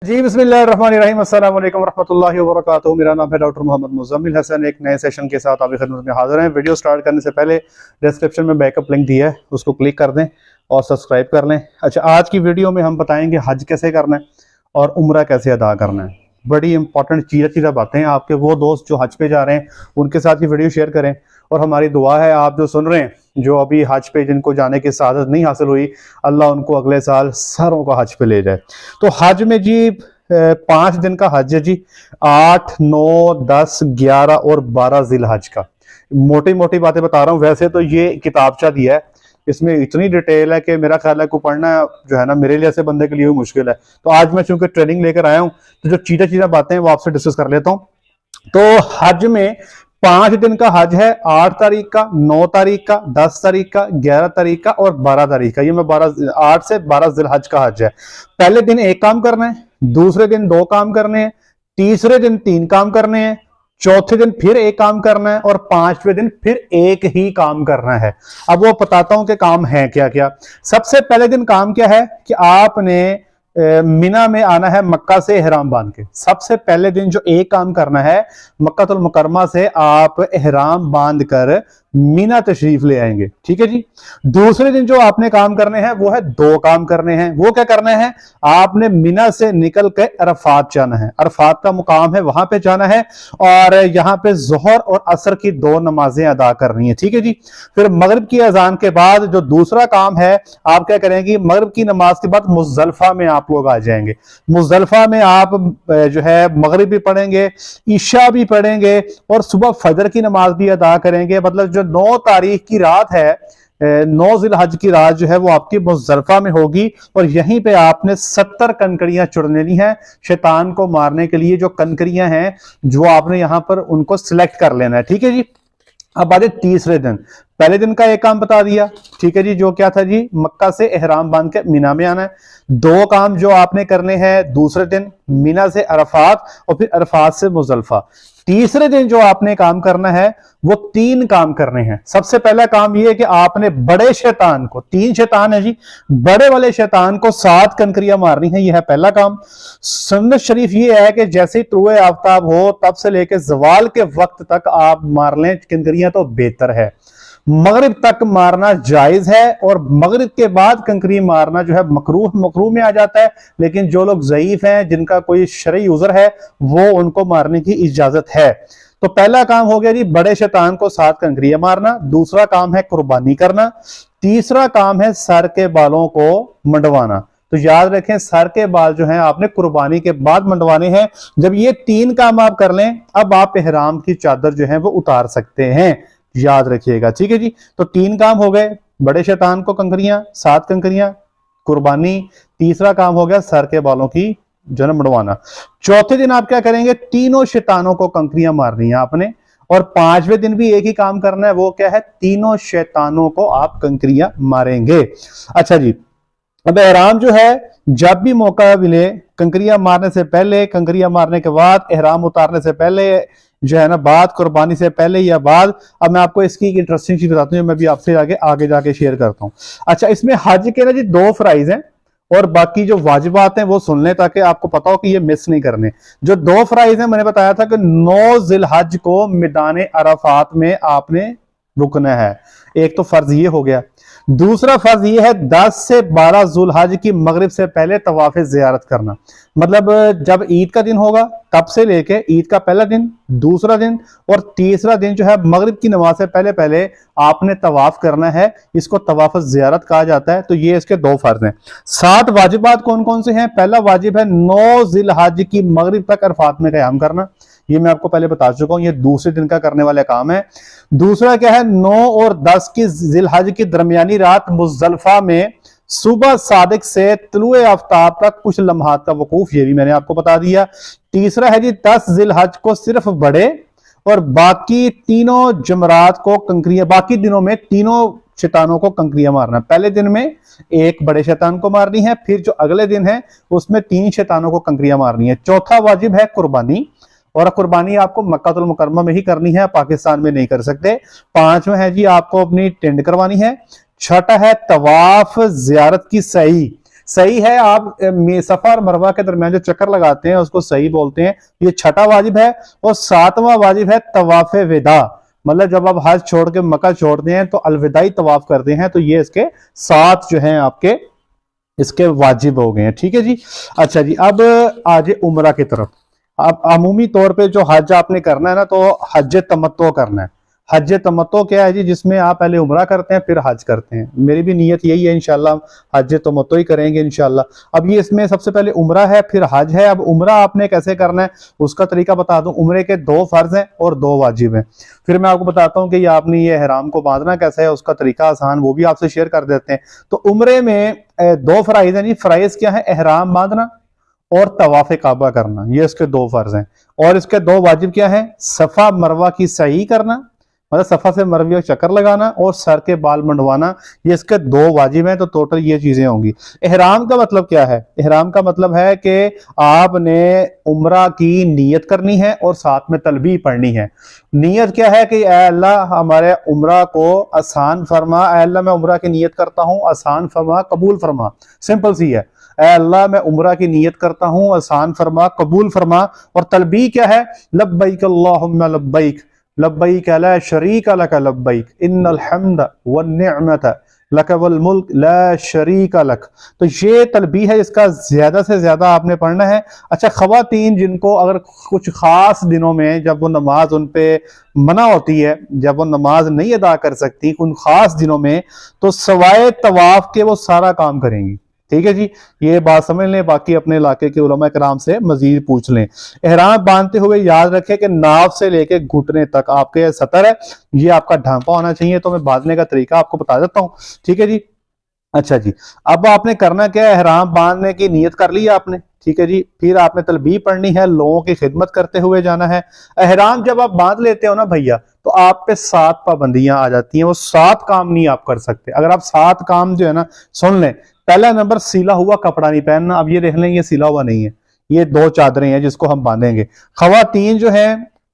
जी बिस्मिल्लाहिर्रहमानिर्रहीम अस्सलाम वालेकुम रहमतुल्लाहि व बरकातुहू। मेरा नाम है डॉक्टर मोहम्मद मुज़म्मिल हसन। एक नए सेशन के साथ आपकी खिदमत में हाजिर हैं। वीडियो स्टार्ट करने से पहले डिस्क्रिप्शन में बैकअप लिंक दिया है, उसको क्लिक कर दें और सब्सक्राइब कर लें। अच्छा, आज की वीडियो में हम बताएंगे हज कैसे करना है और उम्रा कैसे अदा करना है। बड़ी इंपॉर्टेंट चीज़ बातें हैं। आपके वो दोस्त जो हज पे जा रहे हैं उनके साथ ये वीडियो शेयर करें और हमारी दुआ है आप जो सुन रहे हैं, जो अभी हज पे जिनको जाने की सआदत नहीं हासिल हुई, अल्लाह उनको अगले साल सारों को हज पे ले जाए। तो हज में जी 5 दिन का हज है जी, 8, 9, 10, 11 और 12 जिलहज का। मोटी मोटी बातें बता रहा हूँ। वैसे तो ये किताबचा दिया है, इसमें इतनी डिटेल है कि मेरा ख्याल है को पढ़ना जो है ना मेरे लिए ऐसे बंदे के लिए मुश्किल है। तो आज मैं चूंकि ट्रेनिंग लेकर आया हूँ तो जो चीज़ा बातें हैं वो आपसे डिस्कस कर लेता हूँ। तो हज में 5 दिन का हज है, 8 तारीख का, 9 तारीख का, 10 तारीख का, 11 तारीख का और 12 तारीख का। ये मैं 8 से 12 जिलहज का हज है। पहले दिन एक काम करना है, दूसरे दिन 2 काम करने हैं, तीसरे दिन 3 काम करने हैं, चौथे दिन फिर एक काम करना है और 5वें दिन फिर एक ही काम करना है। अब वो बताता हूं कि काम है क्या क्या। सबसे पहले दिन काम क्या है कि आपने मिना में आना है मक्का से एहराम बांध के। सबसे पहले दिन जो एक काम करना है, मक्कातुल मुकर्रमा से आप एहराम बांध कर मीना तशरीफ ले आएंगे। ठीक है जी। दूसरे दिन जो आपने काम करने हैं वो है 2 काम करने हैं। वो क्या करने हैं, आपने मीना से निकल के अरफात जाना है। अरफात का मुकाम है, वहां पे जाना है और यहां पे जोहर और असर की 2 नमाजें अदा करनी है। ठीक है जी। फिर मगरिब की अजान के बाद जो दूसरा काम है, आप क्या करेंगे, मगरिब की नमाज के बाद मुजदलिफा में आप लोग आ जाएंगे। मुजदलिफा में आप जो है मगरिब भी पढ़ेंगे, ईशा भी पढ़ेंगे और सुबह फजर की नमाज भी अदा करेंगे। मतलब जो 9 तारीख की रात है, 9 जिलहज की रात जो है वो आपकी मुजदलिफा में होगी और यहीं पे आपने 70 कंकड़ियां चुन लेनी है। शैतान को मारने के लिए जो कंकड़ियां हैं जो आपने यहां पर उनको सिलेक्ट कर लेना है। ठीक है जी। अब आगे तीसरे दिन, पहले दिन का एक काम बता दिया। ठीक है जी, जो क्या था जी, मक्का से एहराम बांध के मीना में आना है। 2 काम जो आपने करने हैं दूसरे दिन, मीना से अरफात और फिर अरफात से मुजदलिफा। तीसरे दिन जो आपने काम करना है वो 3 काम करने हैं। सबसे पहला काम ये है कि आपने बड़े शैतान को, 3 शैतान है जी, बड़े वाले शैतान को 7 कंकरियां मारनी है। यह है पहला काम। सुन्नत शरीफ ये है कि जैसे ही तुलुए आफ्ताब हो तब से लेकर जवाल के वक्त तक आप मार लें कंकरियां तो बेहतर है। मगरिब तक मारना जायज है और मगरिब के बाद कंकरी मारना जो है मकरूह में आ जाता है। लेकिन जो लोग ज़ईफ हैं, जिनका कोई शरई उज़र है, वो उनको मारने की इजाजत है। तो पहला काम हो गया जी, बड़े शैतान को 7 कंकरियां मारना। दूसरा काम है कुर्बानी करना। तीसरा काम है सर के बालों को मंडवाना। तो याद रखें, सर के बाल जो हैं आपने कुर्बानी के बाद मंडवाने हैं। जब ये 3 काम आप कर लें, अब आप एहराम की चादर जो है वो उतार सकते हैं। याद रखिएगा। ठीक है जी। तो 3 काम हो गए, बड़े शैतान को कंकरियां, 7 कंकरियां, कुर्बानी। तीसरा काम हो गया सर के बालों की जो है मंडवाना। चौथे दिन आप क्या करेंगे, तीनों शैतानों को कंकरियां मारनी है आपने और 5वें दिन भी एक ही काम करना है। वो क्या है, तीनों शैतानों को आप कंकरियां मारेंगे। अच्छा जी। अब एहराम जो है जब भी मौका मिले, कंकरियां मारने से पहले, कंकरियां मारने के बाद, एहराम उतारने से पहले जो है ना, बाद कुर्बानी से पहले या बाद। अब मैं आपको इसकी इंटरेस्टिंग चीज बताता हूँ, मैं भी आपसे आगे जाके शेयर करता हूँ। अच्छा, इसमें हज के ना जी 2 फराइज हैं और बाकी जो वाजिबात हैं वो सुन लें ताकि आपको पता हो कि ये मिस नहीं करने। जो 2 फराइज हैं, मैंने बताया था कि 9 जिलहज को मैदान अरफात में आपने रुकना है। एक तो फर्ज ये हो गया। दूसरा फर्ज ये है 10 से 12 जुलहज की मगरिब से पहले तवाफ ज़ियारत करना। मतलब जब ईद का दिन होगा तब से लेके ईद का पहला दिन, दूसरा दिन और तीसरा दिन जो है मगरिब की नमाज से पहले पहले आपने तवाफ करना है। इसको तवाफ ज़ियारत कहा जाता है। तो ये इसके 2 फर्ज हैं। 7 वाजिबात कौन कौन से हैं? पहला वाजिब है 9 जिलहज की मगरिब तक अरफात में क़याम करना। ये मैं आपको पहले बता चुका हूं, ये दूसरे दिन का करने वाला काम है। दूसरा क्या है, 9 और 10 की जिलहज की दरमियानी रात मुजदलिफा में सुबह सादिक से तुलुए आफ्ताब तक कुछ लम्हात का वकूफ, ये भी मैंने आपको बता दिया। तीसरा है जी 10 जिलहज को सिर्फ बड़े और बाकी तीनों जमरात को कंकरियां, बाकी दिनों में तीनों शैतानों को कंकरियां मारना। पहले दिन में एक बड़े शैतान को मारनी है, फिर जो अगले दिन है उसमें 3 शैतानों को कंकरियां मारनी है। चौथा वाजिब है कुर्बानी और कुर्बानी आपको मक्कातुल मुकर्रमा में ही करनी है, पाकिस्तान में नहीं कर सकते। 5वां है जी आपको अपनी टेंड करवानी है। छठा है तवाफ ज़ियारत की सही। सही है। आप सफा और मरवा के दरमियान जो चक्कर लगाते हैं उसको सही बोलते हैं। ये छठा वाजिब है। और सातवां वाजिब है तवाफ विदा, मतलब जब आप हज छोड़ के मक्का छोड़ते हैं तो अलविदाई तवाफ करते हैं, तो ये इसके 7 जो हैं आपके इसके वाजिब हो गए हैं। ठीक है जी। अच्छा जी, अब आज उम्रा की तरफ। अब अमूमी तौर पे जो हज आपने करना है ना, तो हज तमत्तो करना है। हज तमत्तो क्या है जी, जिसमें आप पहले उम्रा करते हैं फिर हज करते हैं। मेरी भी नीयत यही है, इंशाल्लाह हज तमत्तो ही करेंगे इंशाल्लाह। अब ये इसमें सबसे पहले उम्रा है फिर हज है। अब उम्रा आपने कैसे करना है उसका तरीका बता दूं। उम्रे के 2 फर्ज हैं और 2 वाजिब हैं। फिर मैं आपको बताता हूं कि ये आपने ये ihram को बांधना कैसे है, उसका तरीका आसान, वो भी आपसे शेयर कर देते हैं। तो उम्रे में 2 फराइज हैं जी। फराइज क्या है, ihram बांधना और तवाफ काबा करना, ये इसके 2 फर्ज हैं। और इसके 2 वाजिब क्या है, सफा मरवा की सही करना, मतलब सफा से मरवा चक्कर लगाना, और सर के बाल मंडवाना, ये इसके 2 वाजिब हैं। तो टोटल ये चीजें होंगी। इहराम का मतलब क्या है, इहराम का मतलब है कि आपने उम्रा की नीयत करनी है और साथ में तलबी पढ़नी है। नीयत क्या है कि ऐ अल्लाह हमारे उम्रा को आसान फरमा, ऐ अल्लाह मैं उम्रा की नीयत करता हूं, आसान फरमा, कबूल फरमा। सिंपल सी है, ऐ अल्लाह मैं उम्रा की नीयत करता हूं, आसान फरमा, कबूल फरमा। और तलबी क्या है, लब्बैक अल्लाहुम्मा लब्बैक, लब्बैक ला शरीक लक लब्बैक, इन्नल हम्द वन निअमत लक वल मुल्क ला शरीक लक। तो ये तलबी है, इसका ज्यादा से ज्यादा आपने पढ़ना है। अच्छा, खवातीन जिनको अगर कुछ खास दिनों में जब वो नमाज उन पे मना होती है, जब वो नमाज नहीं अदा कर सकती उन खास दिनों में, तो सवाए तवाफ के वो सारा काम करेंगी। ठीक है जी, ये बात समझ लें। बाकी अपने इलाके के उलमा कराम से मजीद पूछ लें। एहराम बांधते हुए याद रखें कि नाव से लेके घुटने तक आपके सतर है, ये आपका ढांपा होना चाहिए। तो मैं बांधने का तरीका आपको बता देता हूं। ठीक है जी। अच्छा जी, अब आपने करना क्या है, एहराम बांधने की नीयत कर ली आपने। ठीक है जी, फिर आपने तलबी पढ़नी है, लोगों की खिदमत करते हुए जाना है। एहराम जब आप बांध लेते हो ना भैया, तो आप पे 7 पाबंदियां आ जाती हैं। वो 7 काम नहीं आप कर सकते। अगर आप 7 काम जो है ना, सुन लें। पहला नंबर, सिला हुआ कपड़ा नहीं पहनना। अब ये देख लें, ये सिला हुआ नहीं है, ये 2 चादरें हैं जिसको हम बांधेंगे। खवातीन जो है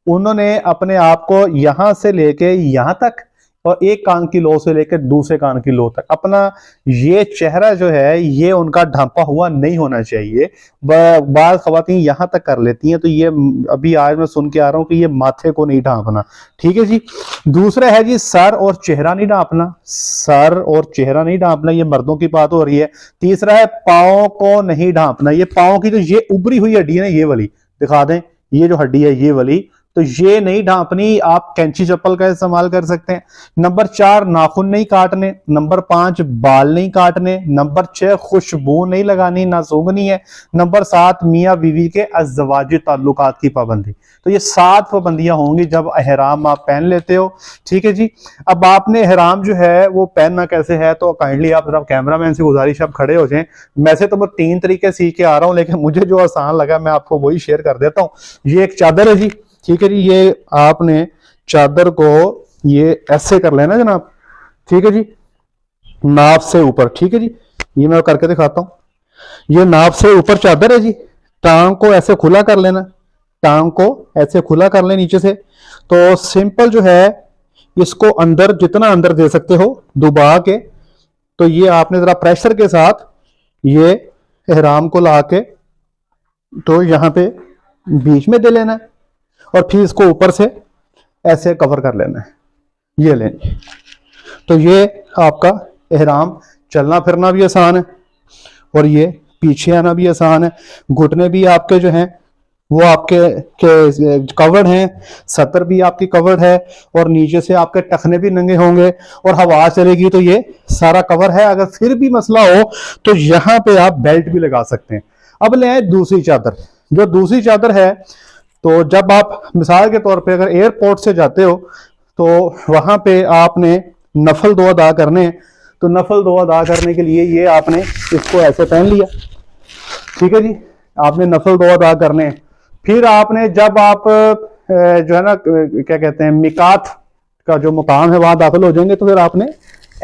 उन्होंने अपने आप को यहां से लेके यहां तक और एक कान की लो से लेकर दूसरे कान की लो तक अपना ये चेहरा जो है ये उनका ढांपा हुआ नहीं होना चाहिए। बाल खवातीन यहां तक कर लेती हैं, तो ये अभी आज मैं सुन के आ रहा हूं कि ये माथे को नहीं ढांपना। ठीक है जी। दूसरा है जी, सर और चेहरा नहीं ढांपना, सर और चेहरा नहीं ढांपना, ये मर्दों की बात हो रही है। तीसरा है, पाओ को नहीं ढांपना। ये पाओ की जो ये उभरी हुई हड्डी है ना, ये वाली दिखा दें, ये जो हड्डी है ये वाली, तो ये नहीं ढांपनी। आप कैंची चप्पल का इस्तेमाल कर सकते हैं। नंबर 4, नाखून नहीं काटने। नंबर 5, बाल नहीं काटने। नंबर 6, खुशबू नहीं लगानी, ना सूंघनी है। नंबर 7, मियाँ बीवी के अज़वाजी ताल्लुकात की पाबंदी। तो ये 7 पाबंदियां होंगी जब एहराम आप पहन लेते हो। ठीक है जी। अब आपने एहराम जो है वो पहनना कैसे है, तो काइंडली आप जरा कैमरामैन से गुजारिश आप खड़े हो जाएं। वैसे तो मैं 3 तरीके सीख के आ रहा हूं, लेकिन मुझे जो आसान लगा मैं आपको वही शेयर कर देता हूं। ये एक चादर है जी। ठीक है जी, ये आपने चादर को ये ऐसे कर लेना जनाब। ठीक है जी, नाप से ऊपर। ठीक है जी, ये मैं करके दिखाता हूं। ये नाप से ऊपर चादर है जी। टांग को ऐसे खुला कर लेना, टांग को ऐसे खुला कर ले नीचे से। तो सिंपल जो है इसको अंदर जितना अंदर दे सकते हो डुबा के, तो ये आपने जरा प्रेशर के साथ ये एहराम को ला के तो यहां पे बीच में दे लेना है, और फिर इसको ऊपर से ऐसे कवर कर लेना है। ये लेंगे, तो ये आपका एहराम चलना फिरना भी आसान है, और ये पीछे आना भी आसान है। घुटने भी आपके जो हैं वो आपके कवर्ड हैं, सतर भी आपकी कवर्ड है, और नीचे से आपके टखने भी नंगे होंगे, और हवा चलेगी तो ये सारा कवर है। अगर फिर भी मसला हो तो यहां पे आप बेल्ट भी लगा सकते हैं। अब ले आए दूसरी चादर। जो दूसरी चादर है, तो जब आप मिसाल के तौर पे अगर एयरपोर्ट से जाते हो तो वहां पे आपने नफल 2 अदा करने हैं। तो नफल 2 अदा करने के लिए ये आपने इसको ऐसे पहन लिया। ठीक है जी, आपने नफल 2 अदा करने हैं। फिर आपने जब आप जो है ना क्या कहते हैं मिकात का जो मुकाम है वहां दाखिल हो जाएंगे, तो फिर आपने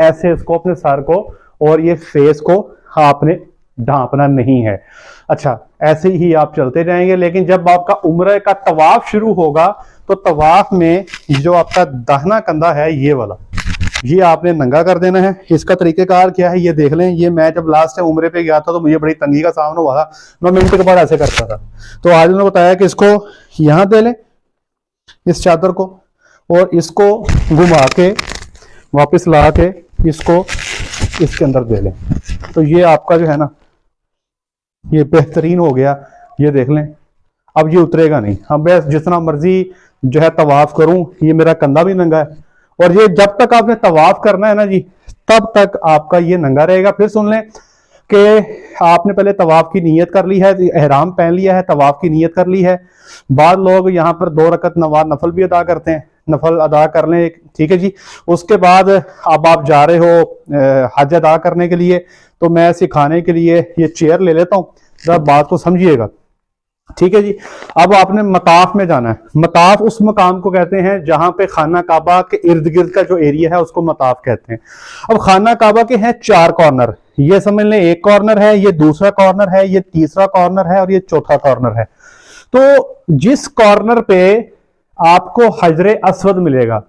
ऐसे इसको अपने सर को और ये फेस को आपने ढांपना नहीं है। अच्छा, ऐसे ही आप चलते जाएंगे। लेकिन जब आपका उम्रे का तवाफ शुरू होगा, तो तवाफ में जो आपका दाहिना कंधा है ये वाला, ये आपने नंगा कर देना है। इसका तरीकेकार क्या है ये देख लें। ये मैं जब लास्ट टाइम उम्रे पे गया था तो मुझे बड़ी तंगी का सामना हुआ था, मैं मिनट के बाद ऐसे करता था। तो आज उन्होंने बताया कि इसको यहाँ दे लें, इस चादर को, और इसको घुमा के वापस ला के इसको इसके अंदर दे लें। तो ये आपका जो है ना ये बेहतरीन हो गया। ये देख लें, अब ये उतरेगा नहीं। अब मैं जितना मर्जी जो है तवाफ करूं, ये मेरा कंधा भी नंगा है। और ये जब तक आपने तवाफ करना है ना जी, तब तक आपका ये नंगा रहेगा। फिर सुन लें कि आपने पहले तवाफ की नीयत कर ली है, एहराम पहन लिया है, तवाफ की नीयत कर ली है। बाद लोग यहाँ पर 2 रकत नफल भी अदा करते हैं, नफल अदा कर लें, ठीक है जी। उसके बाद अब आप जा रहे हो हज अदा करने के लिए, तो मैं सिखाने के लिए ये चेयर ले लेता हूँ, जरा बात को समझिएगा, ठीक है जी। अब आपने मताफ में जाना है। मताफ उस मकाम को कहते हैं जहां पे खाना काबा के इर्द गिर्द का जो एरिया है उसको मताफ कहते हैं। अब खाना काबा के हैं 4 कॉर्नर, ये समझ लें, एक कॉर्नर है, ये दूसरा कॉर्नर है, ये तीसरा कॉर्नर है और ये चौथा कॉर्नर है। तो जिस कॉर्नर पे आपको हजरे अस्वद मिलेगा,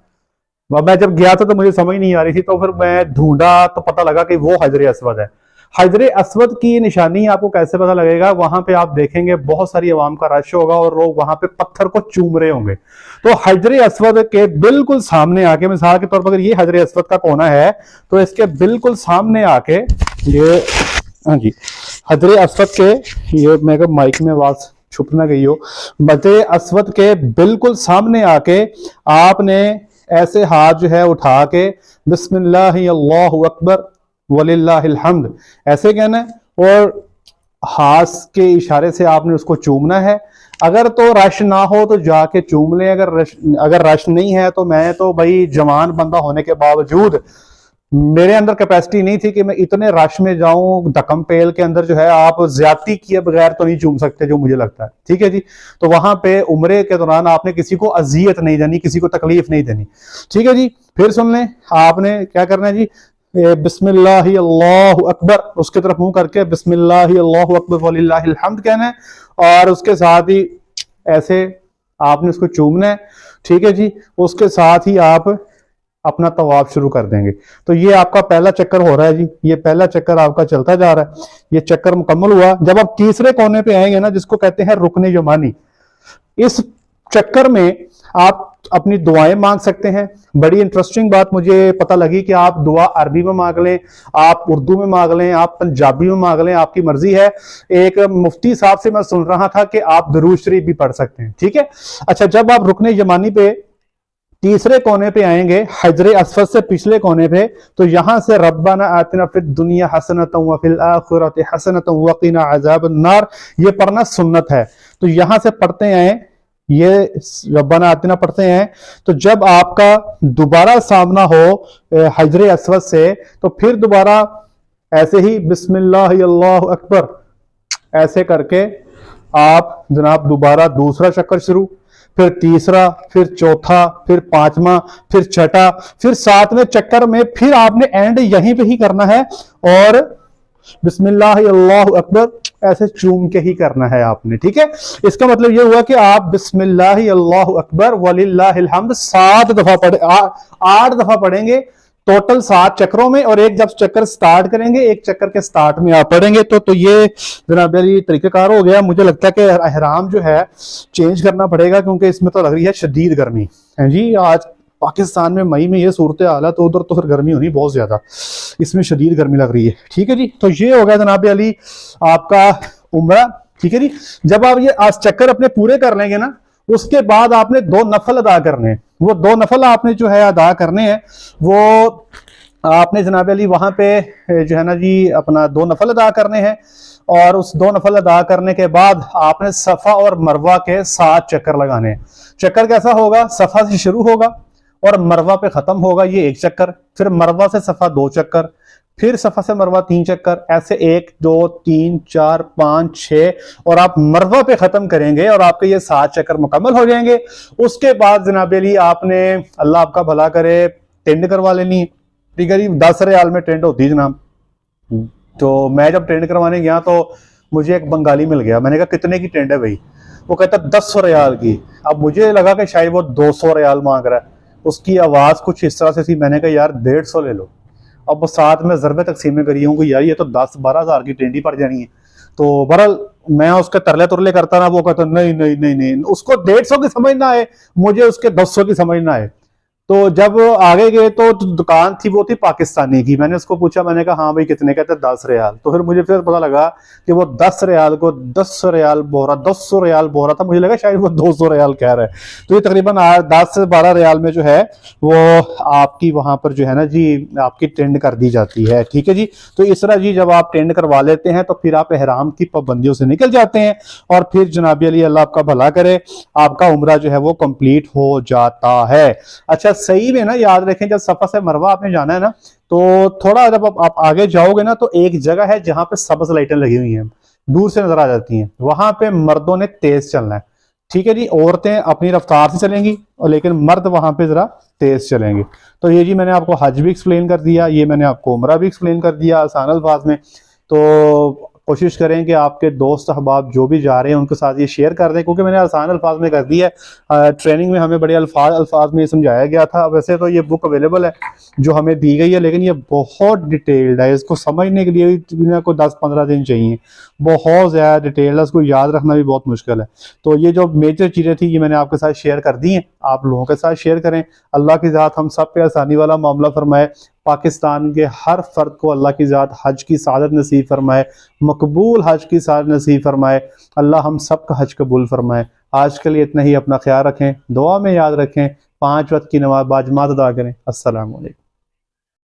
मैं जब गया था तो मुझे समझ नहीं आ रही थी, तो फिर मैं ढूंढा तो पता लगा कि वो हजरे अस्वद है। हजरे अस्वद की निशानी आपको कैसे पता लगेगा? वहां पे आप देखेंगे बहुत सारी आवाम का रश होगा और लोग वहां पे पत्थर को चूम रहे होंगे। तो हजरे अस्वद के बिल्कुल सामने आके, मिसाल के तौर पर अगर ये हजरे अस्वद का कोना है तो इसके बिल्कुल सामने आके ये, हाँ जी, हजरे अस्वद के, ये मेरे माइक में आवाज छुप ना गई हो, हजरे अस्वद के बिल्कुल सामने आके आपने ऐसे हाथ जो है उठा के बिस्मिल्लाह अल्लाहु अकबर वलिल्लाहिल हम्द ऐसे कहना है और हाथ के इशारे से आपने उसको चूमना है। अगर तो रश ना हो तो जाके चूम लें, अगर रश नहीं है तो मैं तो भाई जवान बंदा होने के बावजूद मेरे अंदर कैपेसिटी नहीं थी कि मैं इतने रश में जाऊं। धक्कम पेल के अंदर जो है आप ज्यादती किए बगैर तो नहीं चूम सकते, जो मुझे लगता है, ठीक है जी। तो वहां पे उम्रे के दौरान आपने किसी को अजियत नहीं देनी, किसी को तकलीफ नहीं देनी, ठीक है जी। फिर सुन लें, आपने क्या करना है जी, बिस्मिल्लाह अल्लाहु अकबर, उसके तरफ मुंह करके बिस्मिल्लाह अल्लाहु अकबर वलिल्लाहिल हम्द कहना है और उसके साथ ही ऐसे आपने उसको चूमना है, ठीक है जी। उसके साथ ही आप अपना तवाफ शुरू कर देंगे। तो ये आपका पहला चक्कर हो रहा है जी, ये पहला चक्कर आपका चलता जा रहा है, ये चक्कर मुकम्मल हुआ। जब आप तीसरे कोने पे आएंगे ना, जिसको कहते हैं रुकने यमानी, इस चक्कर में आप अपनी दुआएं मांग सकते हैं। बड़ी इंटरेस्टिंग बात मुझे पता लगी कि आप दुआ अरबी में मांग लें, आप उर्दू में मांग लें, आप पंजाबी में मांग लें, आपकी मर्जी है। एक मुफ्ती साहब से मैं सुन रहा था कि आप दरूद शरीफ भी पढ़ सकते हैं, ठीक है। अच्छा, जब आप रुकने यमानी पे तीसरे कोने पे आएंगे, हजरे अस्वद से पिछले कोने पे, तो यहां से रब्बाना आतिना फिद दुनिया हसनतन व फिल आखिरति हसनतन व क़िना अज़ाबन नार, ये पढ़ना सुन्नत है। तो यहां से पढ़ते हैं, ये रब्बाना आतिना पढ़ते हैं। तो जब आपका दोबारा सामना हो हजरे अस्वद से, तो फिर दोबारा ऐसे ही बिस्मिल्लाह अल्लाहु अकबर ऐसे करके आप जनाब दोबारा दूसरा चक्कर शुरू, फिर तीसरा, फिर चौथा, फिर पांचवा, फिर छठा, फिर सातवें चक्कर में फिर आपने एंड यहीं पे ही करना है और बिस्मिल्लाह अल्लाहु अकबर ऐसे चूम के ही करना है आपने, ठीक है। इसका मतलब यह हुआ कि आप बिस्मिल्लाह अल्लाहु अकबर वलिल्लाहिल हम्द 7 दफा पढ़े, 8 दफा पढ़ेंगे टोटल 7 चक्रों में, और एक जब चक्कर स्टार्ट करेंगे, एक चक्कर के स्टार्ट में आप पढ़ेंगे। तो ये जनाब ये तरीकाकार हो गया। मुझे लगता है कि अहराम जो है चेंज करना पड़ेगा, क्योंकि इसमें तो लग रही है शदीद गर्मी है जी। आज पाकिस्तान में मई में ये सूरत हाल है, तो उधर तो फिर गर्मी होनी बहुत ज्यादा, इसमें शदीद गर्मी लग रही है, ठीक है जी। तो ये हो गया जनाब अली आपका उम्रा, ठीक है जी। जब आप ये आज चक्कर अपने पूरे कर लेंगे ना, उसके बाद आपने 2 नफल अदा करने हैं। वो 2 नफल आपने जो है अदा करने हैं, वो आपने जनाब अली वहां पे जो है ना जी अपना 2 नफल अदा करने हैं। और उस 2 नफल अदा करने के बाद आपने सफा और मरवा के 7 चक्कर लगाने हैं। चक्कर कैसा होगा? सफा से शुरू होगा और मरवा पे खत्म होगा, ये 1 चक्कर, फिर मरवा से सफा 2 चक्कर, फिर सफा से मरवा 3 चक्कर, ऐसे 1 2 3 4 5 6, और आप मरवा पे खत्म करेंगे और आपके ये 7 चक्कर मुकम्मल हो जाएंगे। उसके बाद जनाब अली आपने, अल्लाह आपका भला करे, टेंड करवा लेनी, ठीक है जी। 10 रियाल में टेंड होती है जनाब। तो मैं जब टेंड करवाने गया तो मुझे एक बंगाली मिल गया, मैंने कहा कितने की टेंड है भाई? वो कहता 10 रियाल की। अब मुझे लगा कि शायद वो 200 रियाल मांग रहा है, उसकी आवाज़ कुछ इस तरह से थी, मैंने कहा यार 150 ले लो। अब साथ में ज़रबे तकसीम में करी हूँ यार ये तो 10-12 हज़ार की टेंडी पड़ जानी है। तो बहरहाल मैं उसके तरले तुरले करता ना, वो कहता नहीं नहीं नहीं नहीं, उसको 150 की समझ ना आए, मुझे उसके 200 की समझ ना आए। तो जब आगे गए तो दुकान थी वो थी पाकिस्तानी की, मैंने उसको पूछा, मैंने कहा हाँ भाई कितने, कहते 10 रियाल। तो फिर मुझे फिर पता लगा कि वो 10 रियाल को 10 रियाल बोरा, 200 रियाल बोरा था, मुझे लगा शायद वो 200 रियाल कह रहा है। तो ये तकरीबन 10 से 12 रियाल में जो है वो आपकी वहां पर जो है ना जी आपकी टेंड कर दी जाती है। ठीक है जी। तो इस तरह जी जब आप टेंड करवा लेते हैं तो फिर आप एहराम की पाबंदियों से निकल जाते हैं और फिर जनाबी अली अल्लाह आपका भला करे, आपका उम्रा जो है वो कंप्लीट हो जाता है। अच्छा सही में ना याद रखें, जब सफा से मरवा आपने जाना है ना, तो थोड़ा जब आप आगे जाओगे ना तो एक जगह है जहां पे सब्ज लाइटें लगी हुई हैं, दूर से नजर आ जाती हैं, वहां पे मर्दों ने तेज चलना है। ठीक है जी। औरतें अपनी रफ्तार से चलेंगी और लेकिन मर्द वहां पे जरा तेज चलेंगे। तो ये जी मैंने आपको हज भी एक्सप्लेन कर दिया, ये मैंने आपको उम्रा भी एक्सप्लेन कर दिया आसान अल्फाज में। तो कोशिश करें कि आपके दोस्त अहबाब जो भी जा रहे हैं उनके साथ ये शेयर कर दें, क्योंकि मैंने आसान अल्फाज में कर दिया है। ट्रेनिंग में हमें बड़े अल्फाज में समझाया गया था। वैसे तो ये बुक अवेलेबल है जो हमें दी गई है, लेकिन ये बहुत डिटेल्ड है, इसको समझने के लिए को 10-15 दिन चाहिए, बहुत ज़्यादा डिटेल्ड है, इसको याद रखना भी बहुत मुश्किल है। तो ये जो मेजर चीज़ें थी ये मैंने आपके साथ शेयर कर दी हैं, आप लोगों के साथ शेयर करें। अल्लाह की ज़ात हम सब पे आसानी वाला मामला फरमाए, पाकिस्तान के हर फर्द को अल्लाह की ज़ात हज की सादत नसीब फरमाए, मकबूल हज की सादत नसीब फरमाए। अल्लाह हम सब का हज कबूल फरमाए। आज के लिए इतना ही, अपना ख्याल रखें, दुआ में याद रखें, 5 वक्त की नमाज बाजमात अदा करें। अस्सलाम वालेकुम।